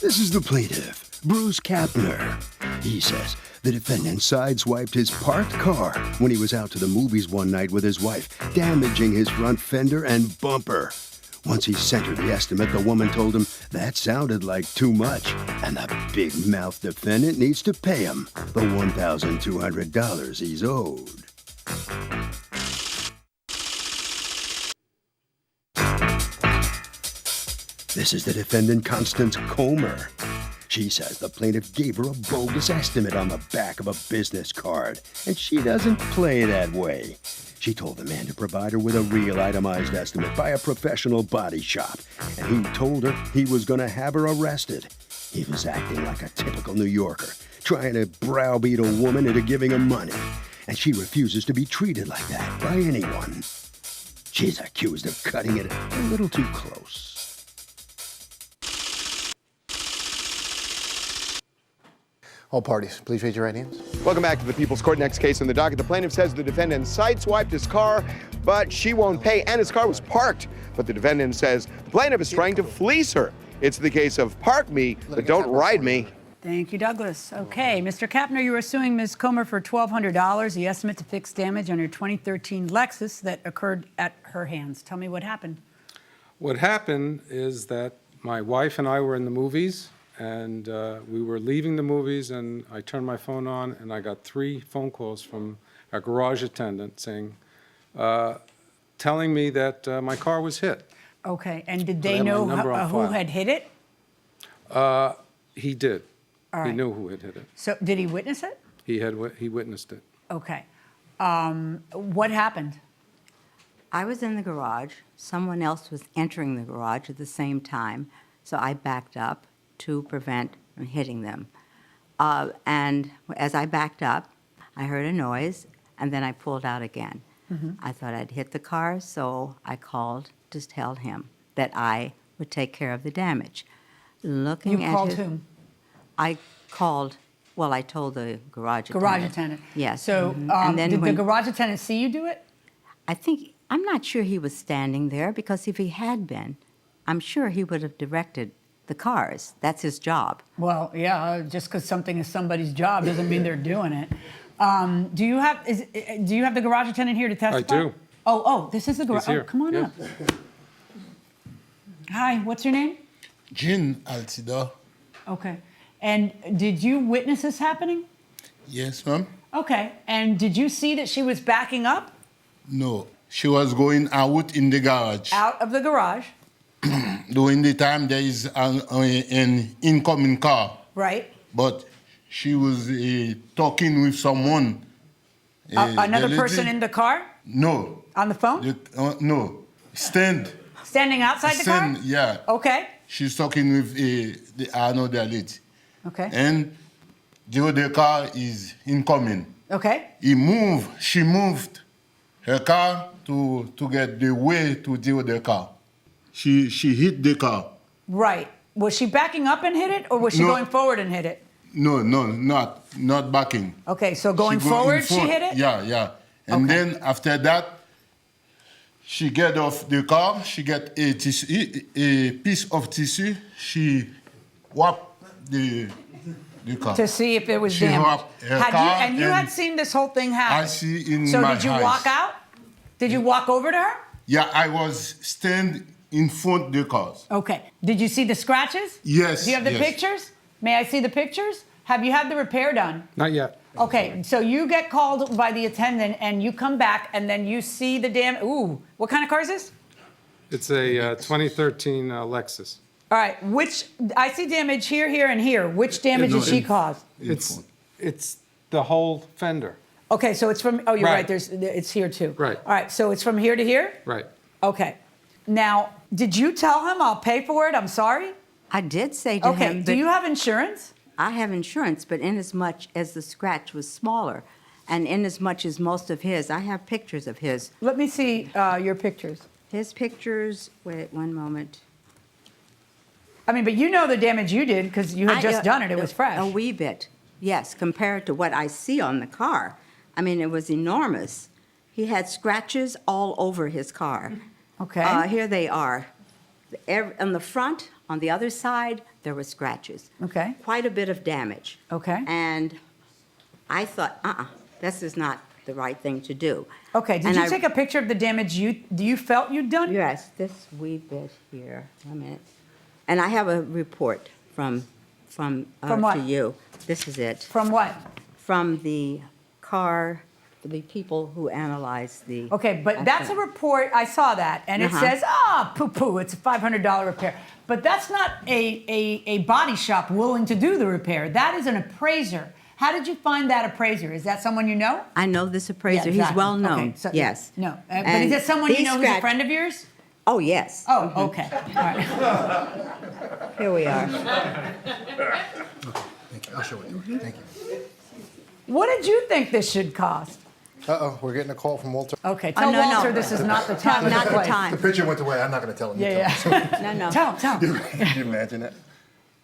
This is the plaintiff, Bruce Kapner. He says the defendant sideswiped his parked car when he was out to the movies one night with his wife, damaging his front fender and bumper. Once he sent her the estimate, the woman told him that sounded like too much, and the big-mouthed defendant needs to pay him the $1,200 he's owed. This is the defendant, Constance Comer. She says the plaintiff gave her a bogus estimate on the back of a business card, and she doesn't play that way. She told the man to provide her with a real itemized estimate by a professional body shop, and he told her he was going to have her arrested. He was acting like a typical New Yorker, trying to browbeat a woman into giving him money, and she refuses to be treated like that by anyone. She's accused of cutting it a little too close. All parties, please raise your right hands. Welcome back to the People's Court. Next case on the docket. The plaintiff says the defendant sideswiped his car, but she won't pay, and his car was parked. But the defendant says the plaintiff is trying to fleece her. It's the case of park me, but don't ride me. Thank you, Douglas. Okay, Mr. Kapner, you are suing Ms. Comer for $1,200, the estimate to fix damage on her 2013 Lexus that occurred at her hands. Tell me what happened. What happened is that my wife and I were in the movies, and we were leaving the movies, and I turned my phone on, and I got 3 phone calls from a garage attendant saying, telling me that my car was hit. Okay, and did they know who had hit it? He did. All right. He knew who had hit it. So did he witness it? He witnessed it. Okay. What happened? I was in the garage. Someone else was entering the garage at the same time, so I backed up to prevent from hitting them. And as I backed up, I heard a noise, and then I pulled out again. I thought I'd hit the car, so I called to tell him that I would take care of the damage. Looking at called whom? I called, well, I told the garage attendant. Garage attendant. Yes. So And then did the garage attendant see you do it? I'm not sure he was standing there, because if he had been, I'm sure he would have directed the cars. That's his job. Well, yeah, just because something is somebody's job doesn't mean they're doing it. Do you have the garage attendant here to testify? I do. Oh, this is the garage. He's here. Oh, come on Yeah. up. Hi, what's your name? Jean Altidore. Okay. And did you witness this happening? Yes, ma'am. Okay. And did you see that she was backing up? No, she was going out in the garage. Out of the garage? During the time there is an incoming car. Right. But she was talking with someone. Another person in the car? No. On the phone? No. Standing outside the car? Yeah. Okay. She's talking with another lady. Okay. And the other car is incoming. Okay. She moved her car to get the way to the other car. She hit the car. Right. Was she backing up and hit it, or was she going forward and hit it? No, not backing. Okay, so going forward, she hit it? Yeah. And then after that, she get off the car, she get a piece of tissue, she whapped the car. To see if it was damaged. And you had seen this whole thing happen? I see in my eyes. So did you walk out? Did you walk over to her? Yeah, I was standing in front of the cars. Okay. Did you see the scratches? Yes. Do you have the pictures? May I see the pictures? Have you had the repair done? Not yet. Okay, so you get called by the attendant and you come back and then you see the damage. Ooh, what kind of car is this? It's a 2013 Lexus. All right, I see damage here, here, and here. Which damage did she cause? It's the whole fender. Okay, so it's from, oh, you're right, Right. it's here too. Right. All right, so it's from here to here? Right. Okay. Now, did you tell him I'll pay for it? I'm sorry? I did say to him. Okay, do you have insurance? I have insurance, but inasmuch as the scratch was smaller, and inasmuch as most of his, I have pictures of his. Let me see your pictures. His pictures, wait one moment. I mean, but you know the damage you did because you had just done it. It was fresh. A wee bit, yes, compared to what I see on the car. I mean, it was enormous. He had scratches all over his car. Okay. Here they are. On the front, On the other side, there were scratches. Okay. Quite a bit of damage. Okay. And I thought, this is not the right thing to do. Okay, did And you take a picture of the damage you felt you'd done? Yes, this wee bit here. 1 minute. And I have a report from what? to you. This is it. From what? From the car, the people who analyzed the. Okay, but that's a report, I saw that, and it says, poo-poo, it's a $500 repair. But that's not a body shop willing to do the repair. That is an appraiser. How did you find that appraiser? Is that someone you know? I know this appraiser. Yeah, exactly. He's well known. Okay, so- yes. No, but is it someone you know who's a friend of yours? Oh, yes. Oh, okay, all right. Here we are. Thank you. I'll show you. Thank you. What did you think this should cost? Uh-oh, we're getting a call from Walter. Okay, tell no, no. Walter this is not the time or Not the place. time. The picture went away. I'm not going to tell him. You Yeah, tell him. yeah. No, no. Tell him. Can you imagine that?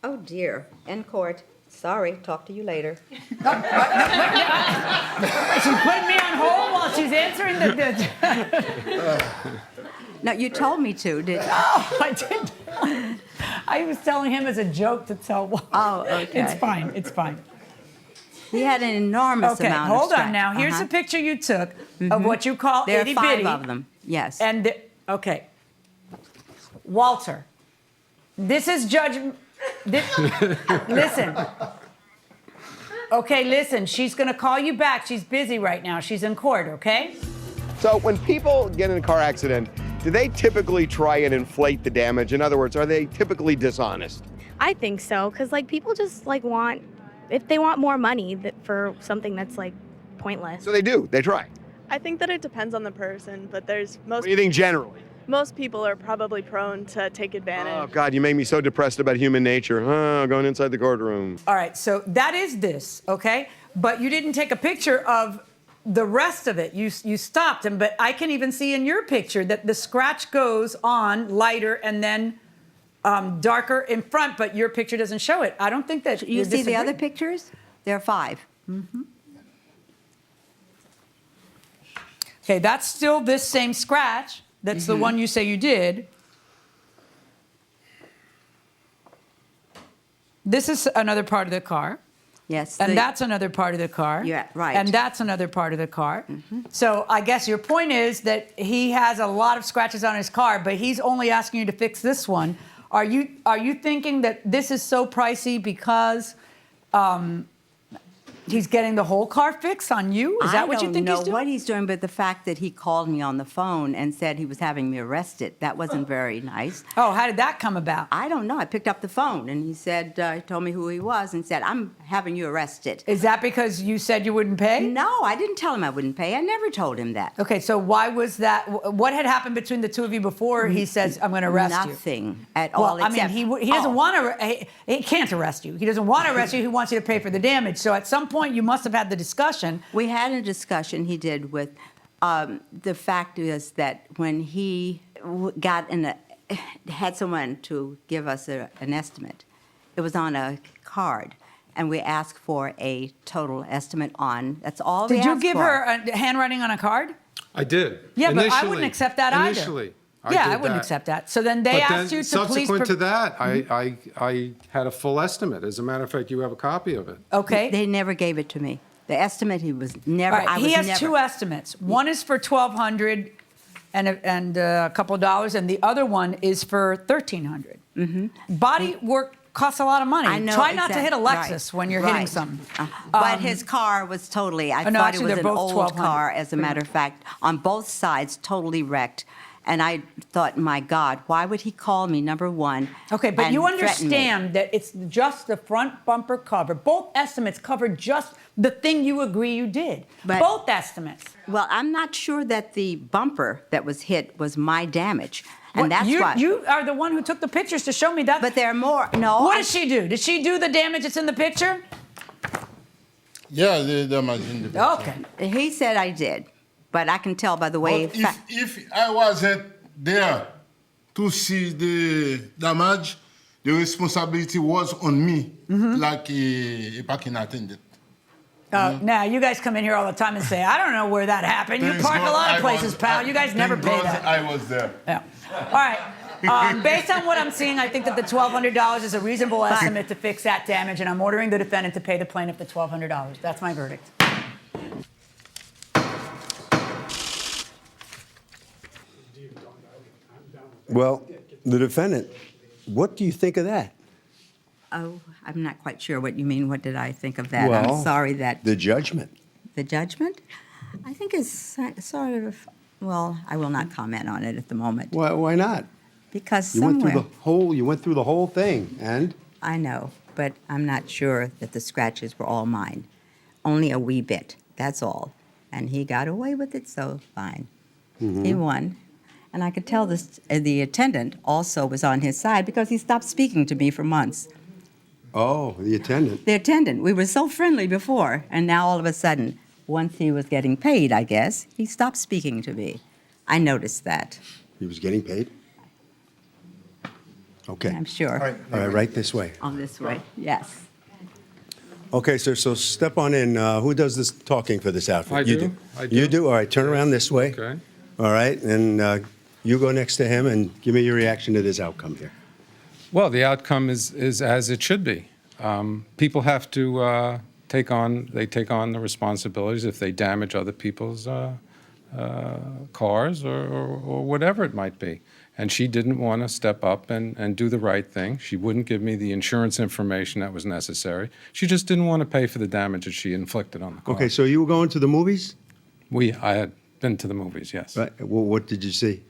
Oh, dear. In court. Sorry. Talk to you later. She's putting me on hold while she's answering the No, you told me to, did you? Oh, I didn't. I was telling him as a joke to tell Walter. Oh, okay. It's fine, it's fine. He had an enormous Okay, amount of hold on scratch. now. Here's a picture you took of what you call There are itty 5 bitty. of them. Yes. And, okay. Walter, this is listen. Okay, listen, she's gonna call you back. She's busy right now. She's in court, okay? So when people get in a car accident, do they typically try and inflate the damage? In other words, are they typically dishonest? I think so, because like people just like want, if they want more money for something that's like pointless. So they do. They try. I think that it depends on the person, but there's What do you think generally? most people are probably prone to take advantage. Oh, God, you make me so depressed about human nature. Going inside the courtroom. All right, so that is this, okay? But you didn't take a picture of the rest of it. You stopped him, but I can even see in your picture that the scratch goes on lighter and then darker in front, but your picture doesn't show it. I don't think that You see the disagree. other pictures? There are 5. Okay, that's still this same scratch. That's the one you say you did. This is another part of the car. Yes. And that's another part of the car. Yeah, right. And that's another part of the car. So I guess your point is that he has a lot of scratches on his car, but he's only asking you to fix this one. Are you thinking that this is so pricey because he's getting the whole car fixed on you? Is that what you think he's I don't know doing? what he's doing, but the fact that he called me on the phone and said he was having me arrested, that wasn't very nice. Oh, how did that come about? I don't know. I picked up the phone and he said, he told me who he was and said, I'm having you arrested. Is that because you said you wouldn't pay? No, I didn't tell him I wouldn't pay. I never told him that. Okay, so why was that? What had happened between the two of you before he says, I'm going to arrest you? Nothing at Well, all. I mean, except- he doesn't want to. He can't arrest you. He doesn't want to arrest you. He wants you to pay for the damage. So at some point, you must have had the discussion. We had a discussion he did with, the fact is that when he had someone to give us an estimate, it was on a card, and we asked for a total estimate on, that's all we Did you asked give for. her a handwriting on a card? I did. Yeah, but I Initially. wouldn't accept that either. Initially. Yeah, did I wouldn't that. accept that. So then they But asked then you to please. subsequent to that, I had a full estimate. As a matter of fact, you have a copy of it. Okay. They never gave it to me. The estimate, he was never, All right, I he was has never. 2 estimates. One is for $1,200 and a couple of dollars, and the other one is for $1,300. Body work costs a lot of money. I know, Try not to hit a exact- Lexus right, when you're hitting right. something. But his car was totally, I Oh, no, thought actually, it was they're an both old 1,200. car, as a matter of fact, on both sides, totally wrecked. And I thought, my God, why would he call me, number one? Okay, but and you threaten me? understand that it's just the front bumper cover. Both estimates cover just the thing you agree you did. But- Both estimates. Well, I'm not sure that the bumper that was hit was my damage. And that's you, why. You are the one who took the pictures to show me that. But there are more. No. What did she do? Did she do the damage that's in the picture? Yeah, the damage in the picture. Okay. He said I did. But I can tell by the way. But if I wasn't there to see the damage, the responsibility was on me, like a parking attendant. Now, you guys come in here all the time and say, I don't know where that happened. You Thanks park a God lot of I places, was- pal. You guys never thank pay God that. I was there. Yeah. All right. Based on what I'm seeing, I think that the $1,200 is a reasonable estimate to fix that damage, and I'm ordering the defendant to pay the plaintiff the $1,200. That's my verdict. Well, the defendant, what do you think of that? Oh, I'm not quite sure what you mean. What did I think of that? Well, I'm sorry that... The judgment. The judgment? I think it's sort of... Well, I will not comment on it at the moment. Why not? Because You somewhere... went through the whole thing, and? I know, but I'm not sure that the scratches were all mine. Only a wee bit, that's all. And he got away with it, so fine. He won. And I could tell this, the attendant also was on his side because he stopped speaking to me for months. Oh, the attendant. The attendant, we were so friendly before, and now all of a sudden, once he was getting paid, I guess, he stopped speaking to me. I noticed that. He was getting paid? Okay. I'm sure. All right. All right, right this way. On this way, yes. Okay, sir, so step on in. Who does this talking for this outfit? I You do. I do. You do? All right, turn around this way. Okay. All right, and you go next to him and give me your reaction to this outcome here. Well, the outcome is as it should be. People have to take on the responsibilities if they damage other people's cars or whatever it might be. And she didn't want to step up and do the right thing. She wouldn't give me the insurance information that was necessary. She just didn't want to pay for the damage that she inflicted on the car. Okay, so you were going to the movies? I had been to the movies, yes. Right. Well, what did you see?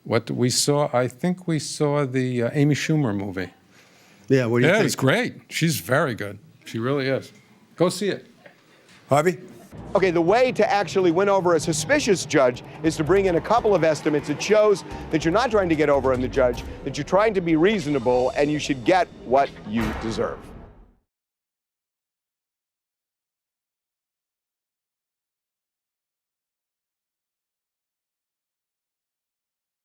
What we saw, I think we saw the Amy Schumer movie. Yeah, what do you Yeah, think? it was great. She's very good. She really is. Go see it. Harvey? Okay, the way to actually win over a suspicious judge is to bring in a couple of estimates. It shows that you're not trying to get over on the judge, that you're trying to be reasonable, and you should get what you deserve.